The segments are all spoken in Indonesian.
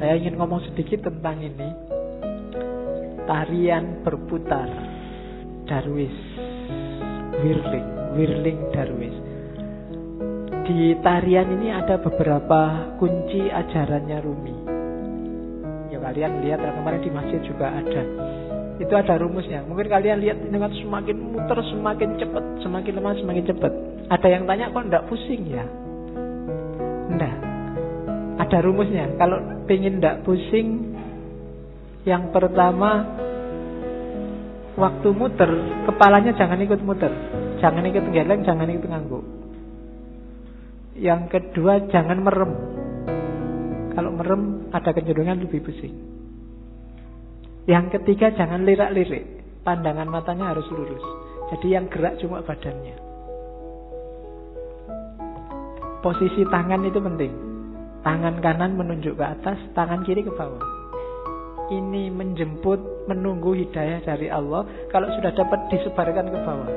Saya ingin ngomong sedikit tentang ini. Tarian berputar Darwis, whirling Darwis. Di tarian ini ada beberapa kunci ajarannya Rumi. Ya kalian lihat kemarin di masjid juga ada. Itu ada rumusnya. Mungkin kalian lihat dengan semakin muter semakin cepat, semakin lemah semakin cepat. Ada yang tanya kok enggak pusing ya? Enggak. Ada rumusnya. Kalau pengen enggak pusing, yang pertama, waktu muter, kepalanya jangan ikut muter. Jangan ikut geleng, jangan ikut ngangguk. Yang kedua, jangan merem. Kalau merem, ada kecenderungan lebih pusing. Yang ketiga, jangan lirak-lirik. Pandangan matanya harus lurus. Jadi yang gerak cuma badannya. Posisi tangan itu penting. Tangan kanan menunjuk ke atas, tangan kiri ke bawah. Ini menjemput, menunggu hidayah dari Allah. Kalau sudah dapat, disebarkan ke bawah.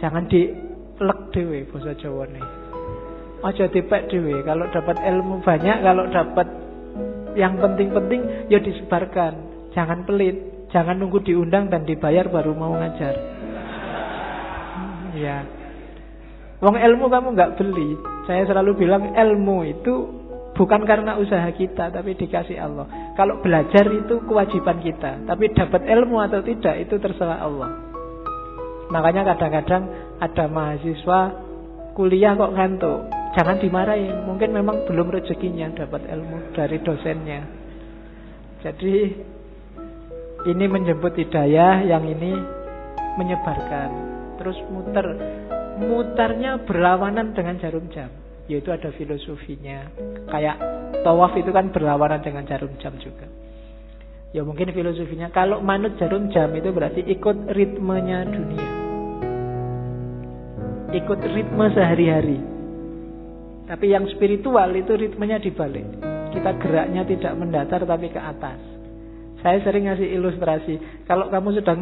Jangan dilek dewe basa Jawane. Aja dipek dewe. Kalau dapat ilmu banyak, kalau dapat yang penting-penting, ya disebarkan. Jangan pelit. Jangan nunggu diundang dan dibayar baru mau ngajar. Ya. Wong ilmu kamu nggak beli. Saya selalu bilang ilmu itu bukan karena usaha kita, tapi dikasih Allah. Kalau belajar itu kewajiban kita, tapi dapat ilmu atau tidak itu terserah Allah. Makanya kadang-kadang ada mahasiswa kuliah kok ngantuk. Jangan dimarahin, mungkin memang belum rezekinya dapat ilmu dari dosennya. Jadi ini menjemput hidayah, yang ini menyebarkan. Terus mutarnya berlawanan dengan jarum jam. Yaitu ada filosofinya. Kayak tawaf itu kan berlawanan dengan jarum jam juga. Ya mungkin filosofinya, kalau manut jarum jam itu berarti ikut ritmenya dunia, ikut ritme sehari-hari. Tapi yang spiritual itu ritmenya dibalik. Kita geraknya tidak mendatar tapi ke atas. Saya sering ngasih ilustrasi. Kalau kamu sudah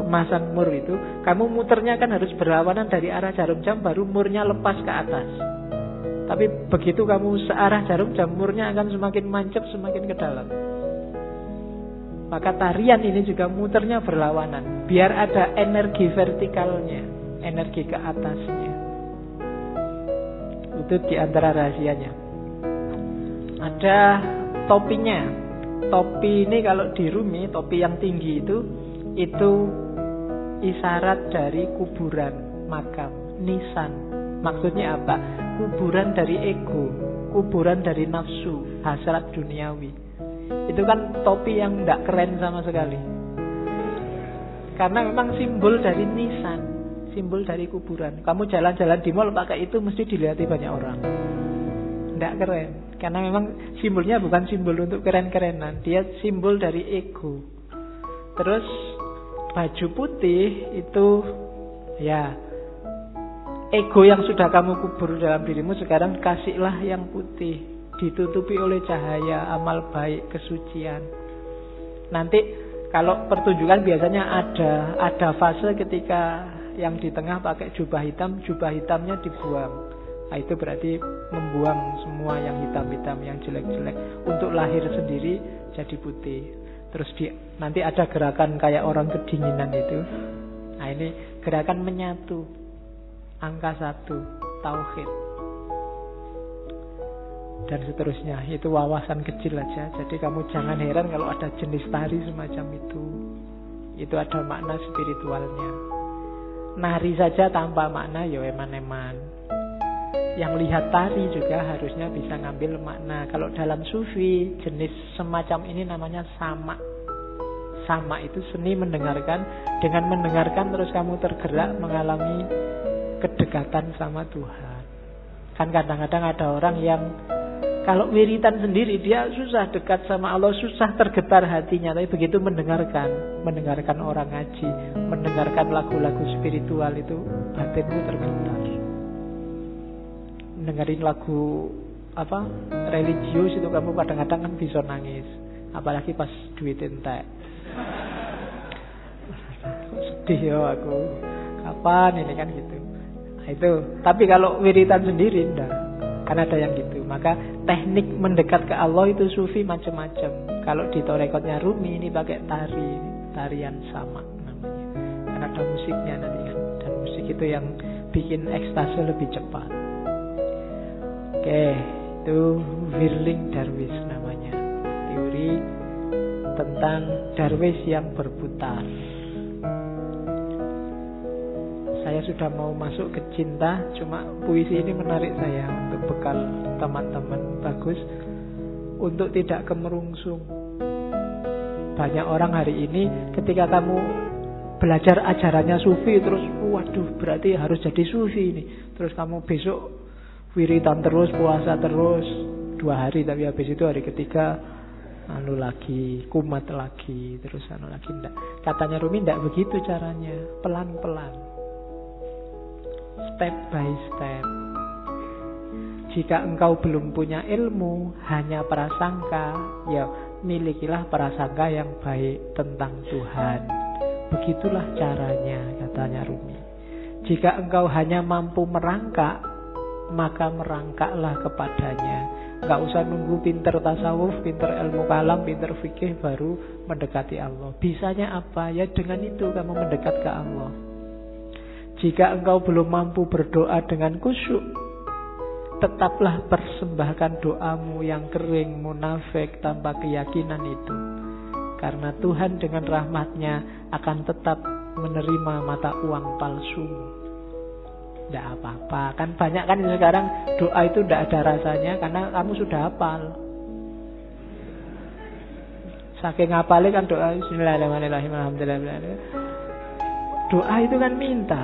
masang mur itu, kamu muternya kan harus berlawanan dari arah jarum jam, baru murnya lepas ke atas. Tapi begitu kamu searah jarum jam, murnya akan semakin mancep, semakin ke dalam. Maka tarian ini juga muternya berlawanan, biar ada energi vertikalnya, energi ke atasnya. Itu diantara rahasianya. Ada topinya. Topi ini kalau di Rumi, topi yang tinggi itu isyarat dari kuburan, makam, nisan. Maksudnya apa? Kuburan dari ego, kuburan dari nafsu, hasrat duniawi. Itu kan topi yang tidak keren sama sekali. Karena memang simbol dari nisan, simbol dari kuburan. Kamu jalan-jalan di mall pakai itu mesti dilihat banyak orang. Tidak keren. Karena memang simbolnya bukan simbol untuk keren-kerenan. Dia simbol dari ego. Terus baju putih itu ya ego yang sudah kamu kubur dalam dirimu, sekarang kasihlah yang putih, ditutupi oleh cahaya amal baik, kesucian. Nanti kalau pertunjukan biasanya ada fase ketika yang di tengah pakai jubah hitam, jubah hitamnya dibuang. Nah, itu berarti membuang semua yang hitam-hitam, yang jelek-jelek, untuk lahir sendiri jadi putih. Terus nanti ada gerakan kayak orang kedinginan itu. Nah, ini gerakan menyatu, angka 1, tauhid, dan seterusnya. Itu wawasan kecil aja. Jadi kamu jangan heran kalau ada jenis tari semacam itu. Itu ada makna spiritualnya. Nari saja tanpa makna ya eman-eman. Yang lihat tari juga harusnya bisa ngambil makna. Kalau dalam sufi, jenis semacam ini namanya sama. Sama itu seni mendengarkan. Dengan mendengarkan terus kamu tergerak mengalami kedekatan sama Tuhan. Kan kadang-kadang ada orang yang kalau wiritan sendiri dia susah dekat sama Allah, susah tergetar hatinya. Tapi begitu mendengarkan orang ngaji, mendengarkan lagu-lagu spiritual, itu batinmu tergetar. Dengerin lagu religius itu kamu kadang-kadang kan bisa nangis, apalagi pas duit entek. Sedih ya aku, kapan ini kan gitu. Nah, itu. Tapi kalau wiritan sendiri enggak. Kan ada yang gitu. Maka teknik mendekat ke Allah itu sufi macam-macam. Kalau di torekotnya Rumi ini pakai tarian sama namanya. Kan ada musiknya nanti kan. Dan musik itu yang bikin ekstase lebih cepat. Oke, itu Whirling Dervish namanya. Teori tentang Darwis yang berputar. Saya sudah mau masuk ke cinta, cuma puisi ini menarik saya untuk bekal teman-teman, bagus untuk tidak kemerungsung. Banyak orang hari ini ketika kamu belajar ajarannya sufi terus, waduh berarti harus jadi sufi ini. Terus kamu besok wiritan terus, puasa terus 2 hari, tapi habis itu hari ketiga lagi, kumat lagi, terus lagi. Enggak. Katanya Rumi enggak begitu caranya, pelan-pelan. Step by step. Jika engkau belum punya ilmu, hanya prasangka, ya milikilah prasangka yang baik tentang Tuhan. Begitulah caranya, katanya Rumi. Jika engkau hanya mampu merangkak, maka merangkaklah kepadanya. Gak usah nunggu pinter tasawuf, pinter ilmu kalam, pinter fikih baru mendekati Allah. Bisanya apa? Ya dengan itu kamu mendekat ke Allah. Jika engkau belum mampu berdoa dengan khusyuk, tetaplah persembahkan doamu yang kering, munafik, tanpa keyakinan itu. Karena Tuhan dengan rahmatnya akan tetap menerima mata uang palsumu. Tidak apa-apa. Kan banyak kan sekarang doa itu tidak ada rasanya karena kamu sudah hafal. Saking hafalnya kan doa Bismillahirrahmanirrahim, alhamdulillah. Doa itu kan minta.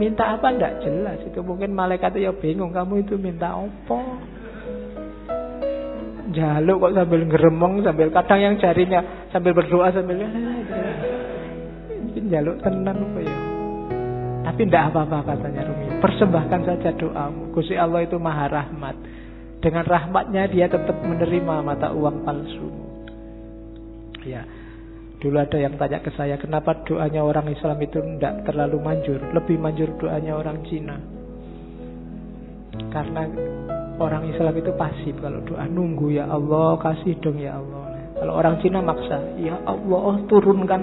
Minta apa tidak jelas. Itu mungkin malaikat ya bingung, kamu itu minta apa? Jaluk kok sambil ngeremong, sambil kadang yang jarinya sambil berdoa sambil jaluk tenan apa ya. Tapi tidak apa-apa katanya Rumi. Persembahkan saja doamu. Gusti Allah itu maha rahmat. Dengan rahmatnya dia tetap menerima mata uang palsumu. Ya. Dulu ada yang tanya ke saya, kenapa doanya orang Islam itu tidak terlalu manjur, lebih manjur doanya orang Cina. Karena orang Islam itu pasif kalau doa, nunggu ya Allah, kasih dong ya Allah. Kalau orang Cina maksa, ya Allah turunkan.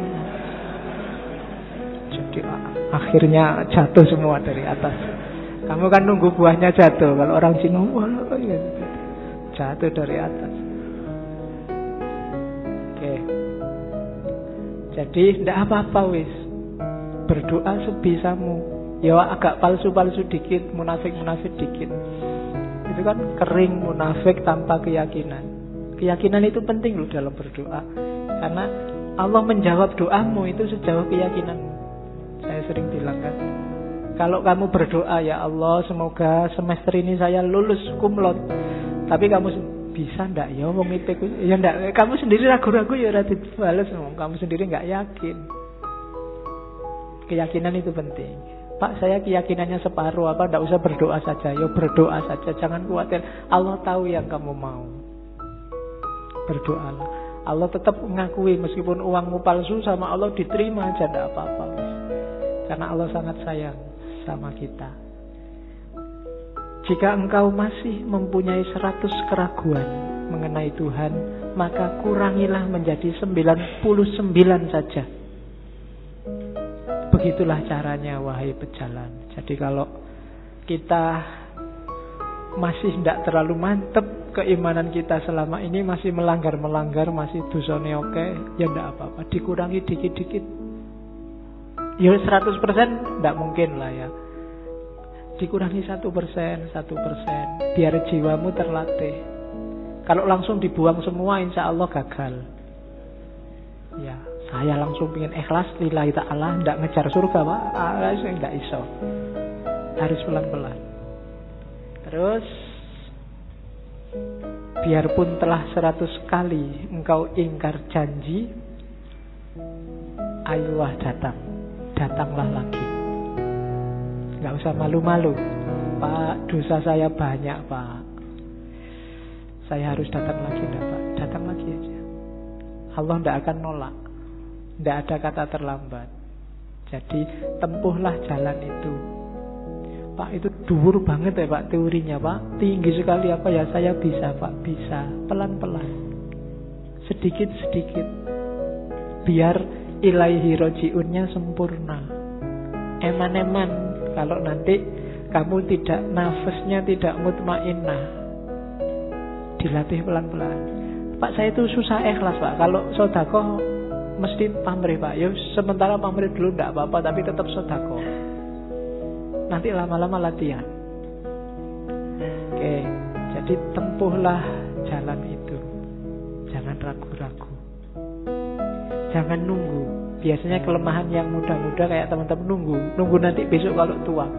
Jadi akhirnya jatuh semua dari atas. Kamu kan nunggu buahnya jatuh. Kalau orang Cina, wah, jatuh dari atas. Oke. Jadi tidak apa-apa wis. Berdoa sebisamu. Ya agak palsu-palsu dikit, munafik-munafik dikit. Itu kan kering, munafik tanpa keyakinan. Keyakinan itu penting loh dalam berdoa. Karena Allah menjawab doamu itu sejauh keyakinanmu. Saya sering bilang kan, kalau kamu berdoa ya Allah semoga semester ini saya lulus kumlot, tapi kamu bisa ndak ya wong IPK ya ndak, kamu sendiri ragu-ragu ya ora dibales, kamu sendiri nggak yakin. Keyakinan itu penting. Pak, saya keyakinannya separuh, apa ndak usah berdoa saja? Ya berdoa saja, jangan khawatir. Allah tahu yang kamu mau. Berdoalah. Allah tetap mengakui meskipun uangmu palsu, sama Allah diterima aja ndak apa-apa. Karena Allah sangat sayang sama kita. Jika engkau masih mempunyai 100 keraguan mengenai Tuhan, maka kurangilah menjadi 99 saja. Begitulah caranya wahai pejalan. Jadi kalau kita masih tidak terlalu mantep keimanan kita selama ini, masih melanggar-melanggar, masih dosane oke, ya tidak apa-apa, dikurangi dikit-dikit. Ya 100% tidak mungkin lah ya. Dikurangi 1%, biar jiwamu terlatih. Kalau langsung dibuang semua, insya Allah gagal. Ya, saya langsung ingin ikhlas lillahi ta'ala, tidak ngejar surga Pak, tidak iso. Harus pelan-pelan. Terus biarpun telah 100 kali engkau ingkar janji, ayolah datanglah lagi. Gak usah malu-malu. Pak, dosa saya banyak Pak, saya harus datang lagi enggak Pak? Datang lagi aja. Allah tidak akan nolak. Tidak ada kata terlambat. Jadi tempuhlah jalan itu. Pak, itu dhuwur banget ya Pak teorinya Pak, tinggi sekali apa ya, saya bisa Pak, bisa, pelan-pelan, sedikit-sedikit, biar ilaihi roji'unnya sempurna. Eman-eman, kalau nanti kamu tidak, nafasnya tidak mutmainnah, dilatih pelan-pelan. Pak saya itu susah ikhlas Pak, kalau sedekah mesti pamrih Pak. Ya sementara pamrih dulu tidak apa-apa, tapi tetap sedekah. Nanti lama-lama latihan. Oke, jadi tempuhlah jalan itu. Jangan ragu-ragu. Jangan nunggu. Biasanya kelemahan yang muda-muda kayak teman-teman nunggu nanti besok kalau tua.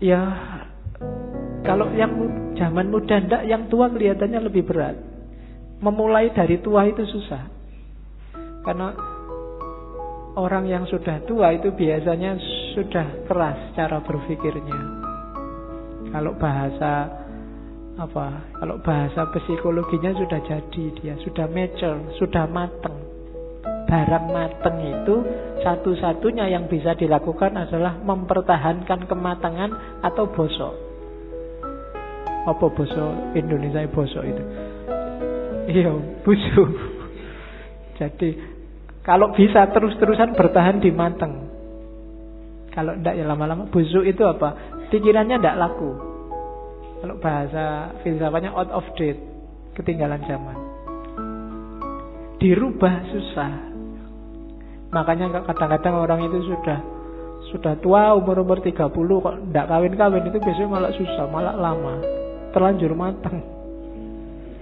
Ya, kalau yang zaman muda ndak, yang tua kelihatannya lebih berat. Memulai dari tua itu susah. Karena orang yang sudah tua itu biasanya sudah keras cara berpikirnya. Kalau bahasa psikologinya sudah jadi, dia sudah mature, sudah mateng. Barang mateng itu satu-satunya yang bisa dilakukan adalah mempertahankan kematangan atau bosok. Apa bosok Indonesia bosok itu? Iya, busuk. Jadi kalau bisa terus-terusan bertahan di mateng. Kalau enggak ya lama-lama busuk itu apa? Pikirannya enggak laku. Kalau bahasa filsafatnya out of date, ketinggalan zaman. Dirubah susah. Makanya kadang-kadang orang itu sudah tua, umur 30 kok enggak kawin-kawin, itu biasanya malah susah, malah lama. Terlanjur mateng.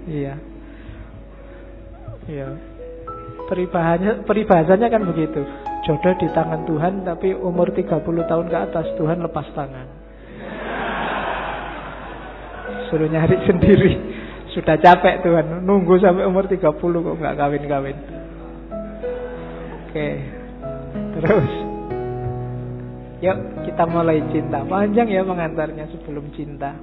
Iya. Iya. Peribahasanya kan begitu. Jodoh di tangan Tuhan, tapi umur 30 tahun ke atas Tuhan lepas tangan. Suruh nyari sendiri. Sudah capek Tuhan, nunggu sampai umur 30 kok nggak kawin-kawin. Oke. Terus yuk kita mulai cinta. Panjang ya pengantarnya sebelum cinta.